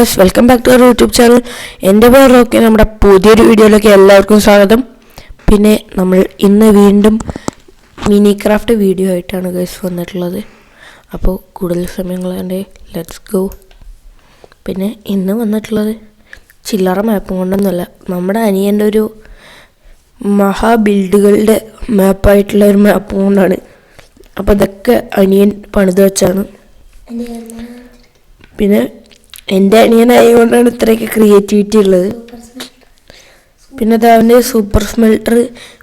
Guys, welcome back to our YouTube channel. എൻ്റെ പേര് Rocky. നമ്മുടെ പുതിയൊരു വീഡിയോയിലേക്ക് എല്ലാവർക്കും സ്വാഗതം. പിന്നെ നമ്മൾ ഇന്ന് വീണ്ടും മിനി ക്രാഫ്റ്റ് വീഡിയോ ആയിട്ടാണ് ഗായ്സ് വന്നിട്ടുള്ളത്. അപ്പോൾ കൂടുതൽ സമയങ്ങളെ ലെറ്റ്സ് ഗോ. പിന്നെ ഇന്ന് വന്നിട്ടുള്ളത് ചില്ലറ മാപ്പും കൊണ്ടൊന്നുമല്ല, നമ്മുടെ അനിയൻ്റെ ഒരു മഹാ ബിൽഡുകളുടെ മാപ്പായിട്ടുള്ള ഒരു മാപ്പ് കൊണ്ടാണ്. അപ്പോൾ ഇതൊക്കെ അനിയൻ പണിത് വെച്ചാണ്. പിന്നെ എൻ്റെ അനിയനായതുകൊണ്ടാണ് ഇത്രയൊക്കെ ക്രിയേറ്റിവിറ്റി ഉള്ളത്. പിന്നെ അത് അവൻ്റെ സൂപ്പർ സ്മെൽട്ടർ.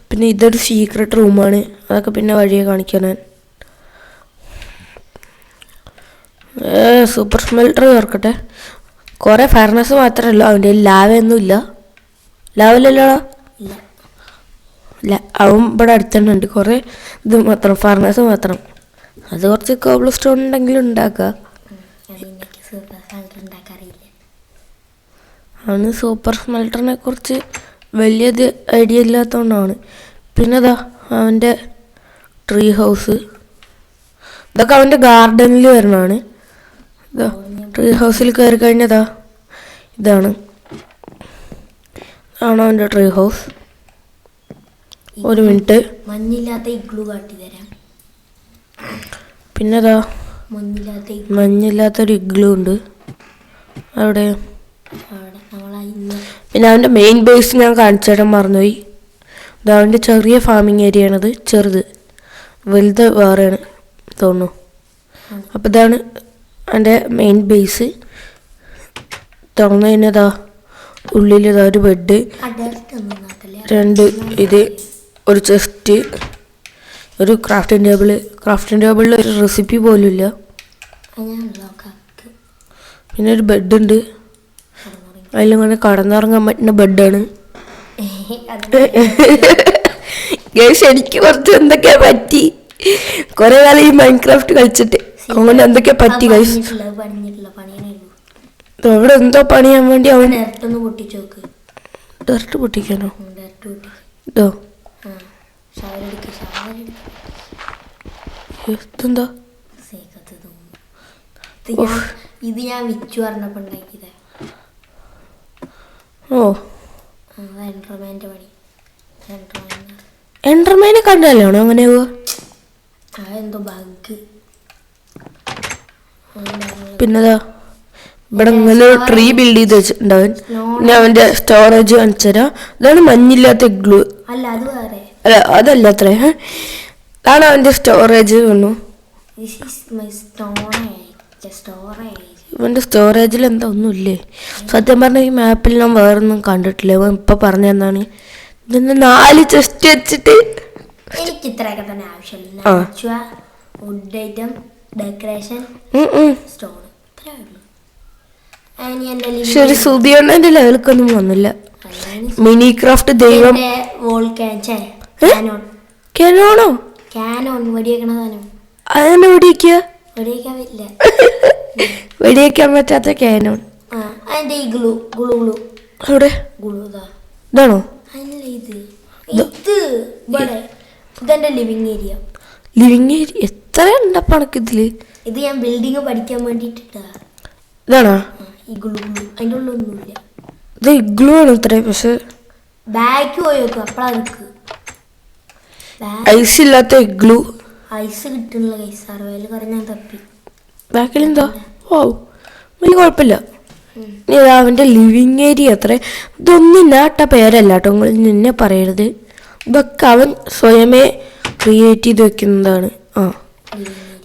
പിന്നെ ഇതൊരു സീക്രട്ട് റൂമാണ്, അതൊക്കെ പിന്നെ വഴിയെ കാണിക്കാൻ. സൂപ്പർ സ്മെൽട്ടർ ചേർക്കട്ടെ. കുറേ ഫയർനെസ് മാത്രമല്ല, അവൻ്റെ ലാവയൊന്നുമില്ല. ലാവല്ലല്ലോടാ, അവൻ ഇവിടെ അടുത്തന്നെ ഉണ്ട്. കുറേ ഇത് മാത്രം, ഫയർനെസ് മാത്രം. അത് കുറച്ച് കോബിൾ സ്റ്റോൺ ഉണ്ടെങ്കിലും ഉണ്ടാക്കാം. അവന് സൂപ്പർ സ്മെൽട്ടറിനെ കുറിച്ച് വലിയത് ഐഡിയ ഇല്ലാത്തതുകൊണ്ടാണ്. പിന്നെ അതാ അവൻ്റെ ട്രീ ഹൗസ്. ഇതൊക്കെ അവൻ്റെ ഗാർഡനിൽ വരണതാണ്. ഇതാ ട്രീ ഹൗസിൽ കയറി കഴിഞ്ഞതാ ഇതാണ് അവൻ്റെ ട്രീ ഹൗസ്. ഒരു മിനിറ്റ്, മഞ്ഞില്ലാത്ത ഇഗ്ലു കാട്ടി തരാം. പിന്നെതാ മഞ്ഞില്ലാത്തൊരു ഇഗ്ലു ഉണ്ട് അവിടെ. പിന്നെ അവൻ്റെ മെയിൻ ബേസ് ഞാൻ കാണിച്ചു തരാൻ മറന്നുപോയി. ഇത് അവൻ്റെ ചെറിയ ഫാമിങ് ഏരിയ ആണത്. ചെറുത്, വലുത് വേറെയാണ് തോന്നുന്നു. അപ്പം ഇതാണ് അവൻ്റെ മെയിൻ ബേസ്. തുറന്നു കഴിഞ്ഞതാ ഉള്ളിലിതാ ഒരു ബെഡ്, 2 ഇത്, ഒരു ചെസ്റ്റ്, ഒരു ക്രാഫ്റ്റിംഗ് ടേബിള്. ക്രാഫ്റ്റിംഗ് ടേബിളിൽ ഒരു റെസിപ്പി പോലും ഇല്ല. പിന്നെ ഒരു ബെഡുണ്ട്, അതിലിങ്ങനെ കടന്നുറങ്ങാൻ പറ്റുന്ന ബെഡാണ്. എനിക്ക് കുറച്ച് എന്തൊക്കെയാ പറ്റി, കുറെ കാലം ഈ മൈൻക്രാഫ്റ്റ് കളിച്ചിട്ട് അങ്ങനെ എന്തൊക്കെയാ പറ്റി ഗൈസ്. അവിടെ എന്തോ പണിയാൻ വേണ്ടി അവൻ ഡയറക്റ്റ് പൊട്ടിക്കാനോ? ഇതോ എന്താ ഇത് ഞാൻ വിച്ചു പറഞ്ഞപ്പോ ഉണ്ടാക്കിയത്. ഓ, എൻഡർമാനെ കണ്ടാലാണോ അങ്ങനെ എന്തോ ബഗ്. പിന്നെതാ ഇവിടെ ഇങ്ങനെ ട്രീ ബിൽഡ് ചെയ്ത് വെച്ചിട്ടുണ്ടാവൻ. പിന്നെ അവന്റെ സ്റ്റോറേജ് കാണിച്ചുതരാം. ഇതാണ് മഞ്ഞില്ലാത്ത ഇഗ്ലൂ. അല്ല, അത് വേറെ. അല്ല, അതല്ല അത്രേ. അതാണ് അവന്റെ സ്റ്റോറേജ് വന്നു. ഇവന്റെ സ്റ്റോറേജിൽ എന്താ ഒന്നുമില്ലേ? സത്യം പറഞ്ഞ ഈ മാപ്പിൽ ഞാൻ വേറൊന്നും കണ്ടിട്ടില്ല. ഇവൻ ഇപ്പൊ പറഞ്ഞു തന്നാണ്. ഇതിന് 4 ചെസ്റ്റ് വെച്ചിട്ട് എനിക്ക് ഇത്രയൊക്കെ തന്നെ ആവശ്യമില്ല. വുഡ് ഐറ്റം, ഡെക്കറേഷൻ, സ്റ്റോൺ, ഇത്രേ ഉള്ളൂ. ശരി, സുധിയണ്ണന്റെ ലെവൽക്കൊന്നും വന്നില്ല. മിനി ക്രാഫ്റ്റ് ദൈവം. കാനോണോ? കാനോൺ വെടിയേക്കണ സാധനം. അതെന്നെ വെടിവെക്കുക? വെടിയേക്കാൻ പറ്റില്ല. വെടിവെക്കാൻ പറ്റാത്ത കാനോൺ. അതിന്റെ ഈ ഗ്ലൂ ഗ്ലൂ ഗ്ലൂ അവിടെ ഇതാണോ? ഇതെന്റെ ലിവിങ് ഏരിയ. ലിവിങ് ഏരിയ എത്ര ഉണ്ടപ്പോ ഇതില്? ഇത് ഞാൻ ബിൽഡിങ് പഠിക്കാൻ വേണ്ടിട്ടാ. ഇതാണോ ഇഗ്ലൂ? അതിന്റെ ഉള്ളൊന്നുമില്ല. ഇത് ഇഗ്ലൂ ആണ് ഇത്ര. പക്ഷെ ബാക്ക് പോയി നോക്കും, അപ്പഴാ നിക്ക്. ഐസ് ഇല്ലാത്ത ഇഗ്ലൂ. ഐസ് കിട്ടുന്നില്ല ഗൈസ്, സർവേയിൽ പറഞ്ഞാൽ തപ്പി. ബാക്കിൽ എന്താ? ഓ, വലിയ കുഴപ്പമില്ല. അവൻ്റെ ലിവിങ് ഏരിയ അത്ര. ഇതൊന്നും നാട്ട പേരല്ല കേട്ടോ, നിങ്ങൾ നിന്നെ പറയരുത്. ഇതൊക്കെ അവൻ സ്വയമേ ക്രിയേറ്റ് ചെയ്ത് വെക്കുന്നതാണ്.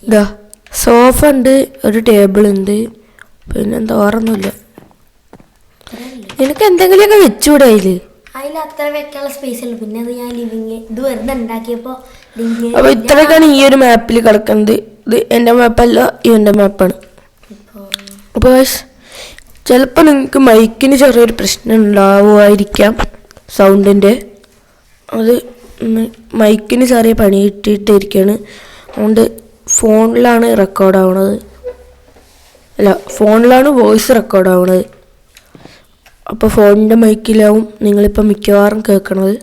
ഇതാ സോഫ ഉണ്ട്, ഒരു ടേബിൾ ഉണ്ട്, പിന്നെന്താ ഓർമ്മയില്ല. നിനക്ക് എന്തെങ്കിലുമൊക്കെ വെച്ചുകൂടെ അതില്? അതിൽ അത്ര വെക്കാനുള്ള സ്പേസ് ഉണ്ട്. പിന്നെ അത് ഞാൻ ലിവിങ് ഇത് വെറുതെ ഉണ്ടാക്കിയപ്പോ. അപ്പൊ ഇത്രയൊക്കെയാണ് ഈ ഒരു മാപ്പിൽ കിടക്കുന്നത്. ഇത് എൻ്റെ മാപ്പല്ല, ഇവൻ്റെ മാപ്പാണ്. അപ്പൊ ചിലപ്പോൾ നിങ്ങൾക്ക് മൈക്കിന് ചെറിയൊരു പ്രശ്നം ഉണ്ടാവുമായിരിക്കാം, സൗണ്ടിൻ്റെ. അത് മൈക്കിന് ചെറിയ പണി കിട്ടിയിട്ടിരിക്കുകയാണ്. അതുകൊണ്ട് ഫോണിലാണ് റെക്കോർഡ് ആവണത്. അല്ല, ഫോണിലാണ് വോയിസ് റെക്കോർഡ് ആവണത്. അപ്പോൾ ഫോണിൻ്റെ മൈക്കിലാവും നിങ്ങളിപ്പോൾ മിക്കവാറും കേൾക്കണത്.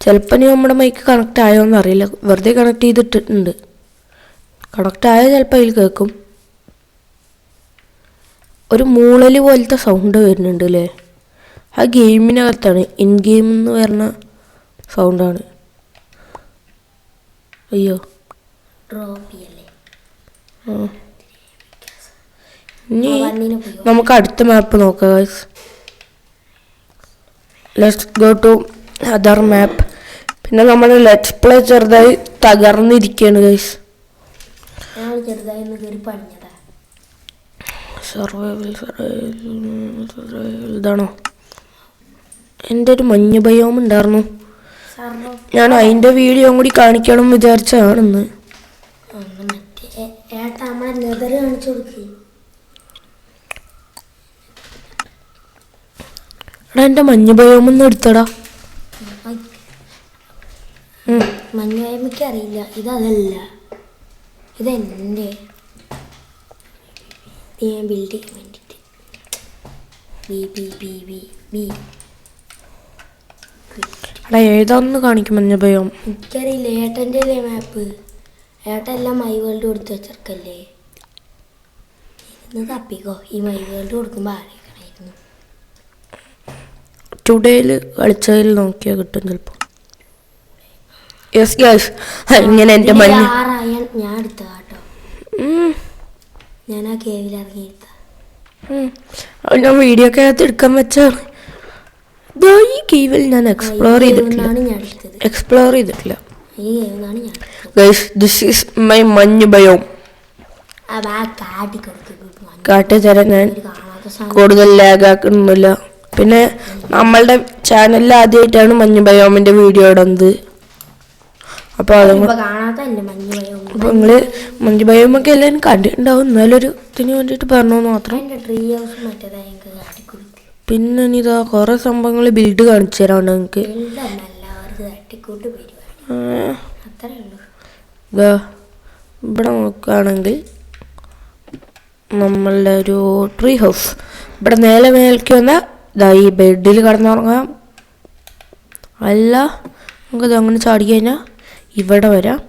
ചിലപ്പോൾ നമ്മുടെ മൈക്ക് കണക്റ്റ് ആയോന്ന് അറിയില്ല, വെറുതെ കണക്ട് ചെയ്തിട്ടുണ്ട്. കണക്റ്റ് ആയാൽ ചിലപ്പോൾ അതിൽ കേൾക്കും. ഒരു മൂളൽ പോലത്തെ സൗണ്ട് വരുന്നുണ്ട് അല്ലേ? ആ ഗെയിമിനകത്താണ്, ഇൻ ഗെയിം എന്ന് പറഞ്ഞ സൗണ്ടാണ്. അയ്യോ, ഇനി നമുക്ക് അടുത്ത മാപ്പ് നോക്കാം guys. Let's go to other map. പിന്നെ നമ്മുടെ ലെറ്റ്സ് പ്ലേ ചെറുതായി തകർന്നിരിക്കുകയാണ് ഗൈസ്. സർവൈവൽ ഇതാണോ? എൻ്റെ ഒരു മഞ്ഞ് ബയോം ഉണ്ടായിരുന്നു, ഞാൻ അതിൻ്റെ വീഡിയോ കൂടി കാണിക്കണം വിചാരിച്ചതാണെന്ന്. എടാ എൻ്റെ മഞ്ഞ് ബയോമൊന്നും എടുത്തടാ. മഞ്ഞ് അറിയില്ല, ഇതല്ല, ഇതെൻ്റെ ബിൽഡ് ചെയ്യാൻ വേണ്ടിയിട്ട്. എടാ ഏതാന്ന് കാണിക്കും മഞ്ഞ ബയോം? എനിക്കറിയില്ല, ഏട്ടൻ്റെ അല്ലേ മാപ്പ്? ഏട്ടൻ എല്ലാം മൈ വേൾഡ് കൊടുത്ത് വെച്ചേർക്കല്ലേ? ഇന്ന് തപ്പിക്കോ, ഈ മൈ വേൾഡ് കൊടുക്കുമ്പോൾ ആലോചിക്കണമായിരുന്നു. ടുഡേയിൽ കളിച്ചതിൽ നോക്കിയാൽ കിട്ടും ചിലപ്പോൾ. യെസ് ഗൈസ്, ഇങ്ങനെ എൻ്റെ മഞ്ഞ് ഞാൻ എടുത്ത കേട്ടോ, ഞാൻ ആ കേവിൽ ഇറങ്ങി എടുത്ത. ഞാൻ വീഡിയോ ഒക്കെ അകത്ത് എടുക്കാൻ വെച്ചാണ്. ഈ കേവിൽ ഞാൻ എക്സ്പ്ലോർ ചെയ്തിട്ടില്ല. ഗൈസ്, ദിസ് ഈസ് മൈ മഞ്ഞ് ബയോം. കാട്ടി തരാൻ ഞാൻ കൂടുതൽ ലാഗാക്കുന്നില്ല. പിന്നെ നമ്മളുടെ ചാനലിൽ ആദ്യമായിട്ടാണ് മഞ്ഞ് ബയോമിൻ്റെ വീഡിയോ ഇടുന്നത്. അപ്പോൾ നിങ്ങൾ മഞ്ഞ് ബയോമൊക്കെ എല്ലാവരും കണ്ടിട്ടുണ്ടാവും, എന്നാലൊരു ഇതിന് വേണ്ടിയിട്ട് പറഞ്ഞോന്ന് മാത്രം. പിന്നെ ഇനിതാ കുറേ സംഭവങ്ങൾ ബിൽഡ് കാണിച്ചു തരാറുണ്ട് നിങ്ങൾക്ക്. ഇതാ ഇവിടെ നോക്കുകയാണെങ്കിൽ നമ്മളുടെ ഒരു ട്രീ ഹൗസ്. ഇവിടെ മേലേക്ക് വന്നാൽ ഇതാ ഈ ബെഡിൽ കിടന്നുറങ്ങാം. അല്ല, നമുക്കത് അങ്ങനെ ചാടി കഴിഞ്ഞാൽ ഇവിടെ വരാം.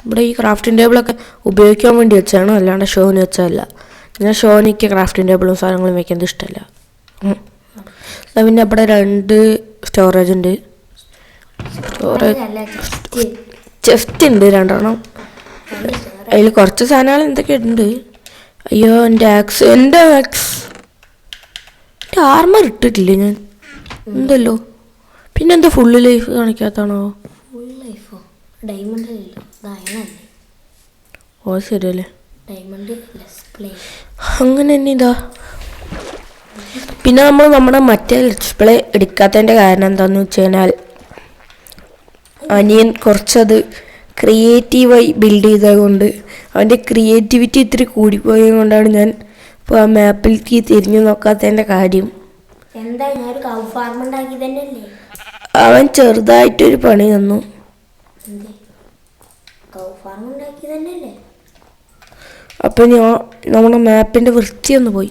ഇവിടെ ഈ ക്രാഫ്റ്റിംഗ് ടേബിളൊക്കെ ഉപയോഗിക്കാൻ വേണ്ടി വെച്ചാണ്, അല്ലാണ്ട് ഷോന് വെച്ചതല്ല. ഞാൻ ഷോനിക്ക് ക്രാഫ്റ്റിംഗ് ടേബിളും സാധനങ്ങളും വെക്കുന്നത് ഇഷ്ടമല്ല. പിന്നെ ഇവിടെ 2 സ്റ്റോറേജ് ഉണ്ട്. ചെസ്റ്റ് ഉണ്ട് 2 അതിൽ കുറച്ച് സാധനങ്ങൾ എന്തൊക്കെ ഉണ്ട്. അയ്യോ, എൻ്റെ ആക്സ് ആർമർ ഇട്ടിട്ടില്ലേ ഞാൻ? എന്തല്ലോ, പിന്നെന്താ ഫുള്ള് ലൈഫ് കാണിക്കാത്താണോ? ഓ ശരിയല്ലേ, അങ്ങനെ തന്നെ ഇതാ. പിന്നെ നമ്മൾ നമ്മുടെ മറ്റേ ലെറ്റ്സ് പ്ലേ എടുക്കാത്തതിൻ്റെ കാരണം എന്താണെന്ന് വെച്ച് കഴിഞ്ഞാൽ അനിയൻ കുറച്ചത് ക്രിയേറ്റീവായി ബിൽഡ് ചെയ്തത് കൊണ്ട് അവൻ്റെ ക്രിയേറ്റിവിറ്റി ഇത്തിരി കൂടിപ്പോയത് കൊണ്ടാണ് ഞാൻ ഇപ്പോൾ ആ മാപ്പിലേക്ക് തിരിഞ്ഞു നോക്കാത്തതിൻ്റെ കാര്യം. അവൻ ചെറുതായിട്ടൊരു പണി തന്നു. അപ്പം നമ്മുടെ മാപ്പിൻ്റെ വൃത്തിയൊന്ന് പോയി.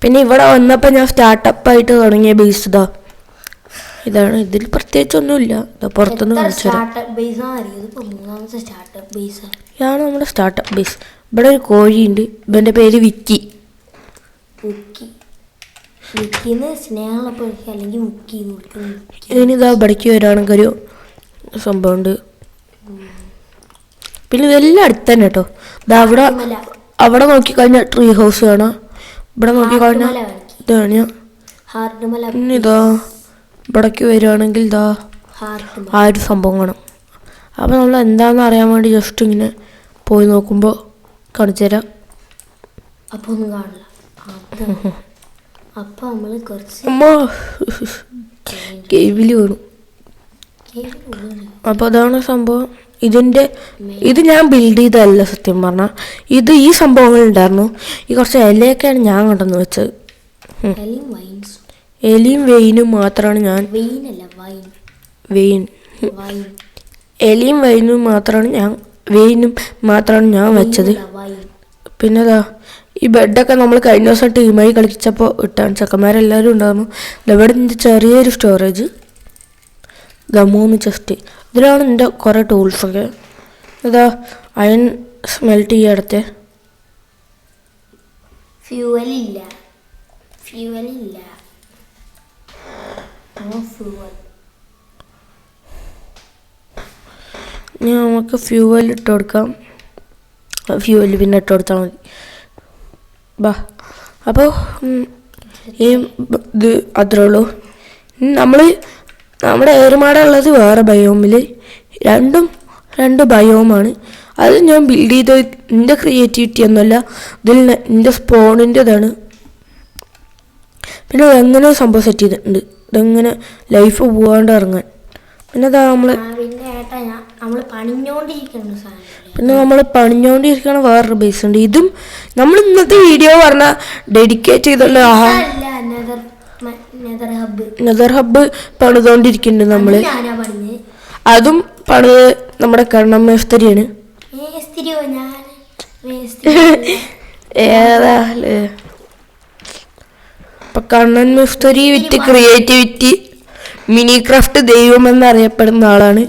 പിന്നെ ഇവിടെ വന്നപ്പോൾ ഞാൻ സ്റ്റാർട്ടപ്പായിട്ട് തുടങ്ങിയ ബേസ് ഇതാണ്. ഇതിൽ പ്രത്യേകിച്ചൊന്നുമില്ല. പുറത്തുനിന്ന് ഇതാണ് നമ്മുടെ സ്റ്റാർട്ടപ്പ് ബേസ്. ഇവിടെ ഒരു കോഴിയുണ്ട്, ഇവൻ്റെ പേര് വിക്കി. ഇനിതാ ഇവിടേക്ക് വരികയാണെങ്കിൽ ഒരു സംഭവമുണ്ട്. പിന്നെ ഇതെല്ലാം അടുത്ത് തന്നെ കേട്ടോ. ഇതാ അവിടെ നോക്കിക്കഴിഞ്ഞാൽ ട്രീ ഹൗസ് കാണാം. ഇവിടെ നോക്കിക്കഴിഞ്ഞാൽ ഇതാണ്. ഇതാ ഇവിടേക്ക് വരികയാണെങ്കിൽ ഇതാ ആ ഒരു സംഭവം കാണാം. അപ്പോൾ നമ്മൾ എന്താണെന്ന് അറിയാൻ വേണ്ടി ജസ്റ്റ് ഇങ്ങനെ പോയി നോക്കുമ്പോൾ കാണിച്ചു തരാം. അപ്പോൾ ഒന്നും കാണില്ല. അപ്പോൾ നമ്മൾ കേവിൽ വീണു. അപ്പോൾ അതാണ് സംഭവം. ഇത് ഞാൻ ബിൽഡ് ചെയ്തതല്ല സത്യം പറഞ്ഞാൽ. ഈ സംഭവങ്ങൾ ഉണ്ടായിരുന്നു. ഈ കുറച്ച് ഇലയൊക്കെയാണ് ഞാൻ കൊണ്ടുവന്ന് വെച്ചത്. എലിയും വെയിനും മാത്രമാണ് ഞാൻ എലിയും വെയിനും മാത്രമാണ് ഞാൻ വെച്ചത്. പിന്നെ ഈ ബെഡൊക്കെ നമ്മൾ കഴിഞ്ഞ ദിവസം ടീമായി കളിച്ചപ്പോൾ ഇട്ടാണ്. ചെക്കന്മാരെല്ലാവരും ഉണ്ടായിരുന്നു. ഇവിടെ എൻ്റെ ചെറിയൊരു സ്റ്റോറേജ്. 3 ചെസ്റ്റ്. ഇതിലാണ് എൻ്റെ കുറേ ടൂൾസൊക്കെ. ഇതാ അയൺ സ്മെൽറ്റ് ചെയ്യടുത്തെ. ഫ്യൂവലില്ല. ഫ്യൂവലില്ല. ഫ്യൂവൽ നമുക്ക് ഫ്യൂവൽ ഇട്ട് കൊടുക്കാം. ഫ്യൂവൽ പിന്നെ ഇട്ട് കൊടുത്താൽ മതി. ബാ അപ്പോൾ ഈ ഇത് അത്രേ ഉള്ളൂ. നമ്മുടെ ഏറുമാടുള്ളത് വേറെ ബയോമിൽ, രണ്ടും രണ്ട് ബയോമാണ്. അത് ഞാൻ ബിൽഡ് ചെയ്ത എൻ്റെ ക്രിയേറ്റിവിറ്റി ഒന്നുമല്ല, ഇതിൽ എൻ്റെ സ്പോണിൻ്റെതാണ്. പിന്നെ അതെങ്ങനെ സംഭവം സെറ്റ് ചെയ്തിട്ടുണ്ട്, ഇതെങ്ങനെ ലൈഫ് പോകാണ്ട് ഇറങ്ങാൻ. പിന്നെ അതാ നമ്മൾ പണിഞ്ഞോണ്ടിരിക്കണ വേറൊരു ബേസ് ഉണ്ട്. ഇതും നമ്മൾ ഇന്നത്തെ വീഡിയോ പറഞ്ഞ ഡെഡിക്കേറ്റ് ചെയ്തുള്ള നെതർ ഹബ്ബ് പണിതുകൊണ്ടിരിക്കുന്നുണ്ട് നമ്മൾ. അതും പണിത് നമ്മുടെ കണ്ണം മേസ്തരിയാണ്. ഏതാ ഇപ്പൊ കണ്ണൻ മേസ്തരി വിത്ത് ക്രിയേറ്റിവിറ്റി മിനി ക്രാഫ്റ്റ് ദൈവം എന്നറിയപ്പെടുന്ന ആളാണ്.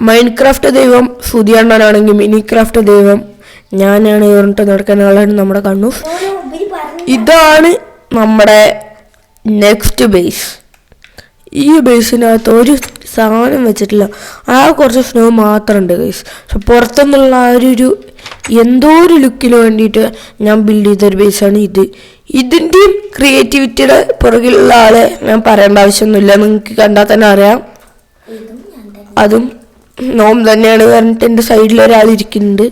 മൈൻക്രാഫ്റ്റ് ദൈവം സുധിയണ്ണനാണെങ്കിൽ മിനി ക്രാഫ്റ്റ് ദൈവം ഞാനാണ് പറഞ്ഞിട്ട് നടക്കുന്ന ആളാണ് നമ്മുടെ കണ്ണൂസ്. ഇതാണ് നമ്മുടെ നെക്സ്റ്റ് ബേസ്. ഈ ബേസിനകത്ത് ഒരു സാധനം വെച്ചിട്ടില്ല, ആ കുറച്ച് സ്നോ മാത്രമുണ്ട് ഗൈസ്. പക്ഷെ പുറത്തുനിന്നുള്ള ആ ഒരു എന്തോ ഒരു ലുക്കിന് വേണ്ടിയിട്ട് ഞാൻ ബിൽഡ് ചെയ്തൊരു ബേസാണ് ഇത്. ഇതിൻ്റെയും ക്രിയേറ്റിവിറ്റിയുടെ പുറകിലുള്ള ആളെ ഞാൻ പറയേണ്ട ആവശ്യമൊന്നുമില്ല, നിങ്ങൾക്ക് കണ്ടാൽ തന്നെ അറിയാം. അതും നോം തന്നെയാണ് പറഞ്ഞിട്ട് എൻ്റെ സൈഡിൽ ഒരാൾ ഇരിക്കുന്നുണ്ട്.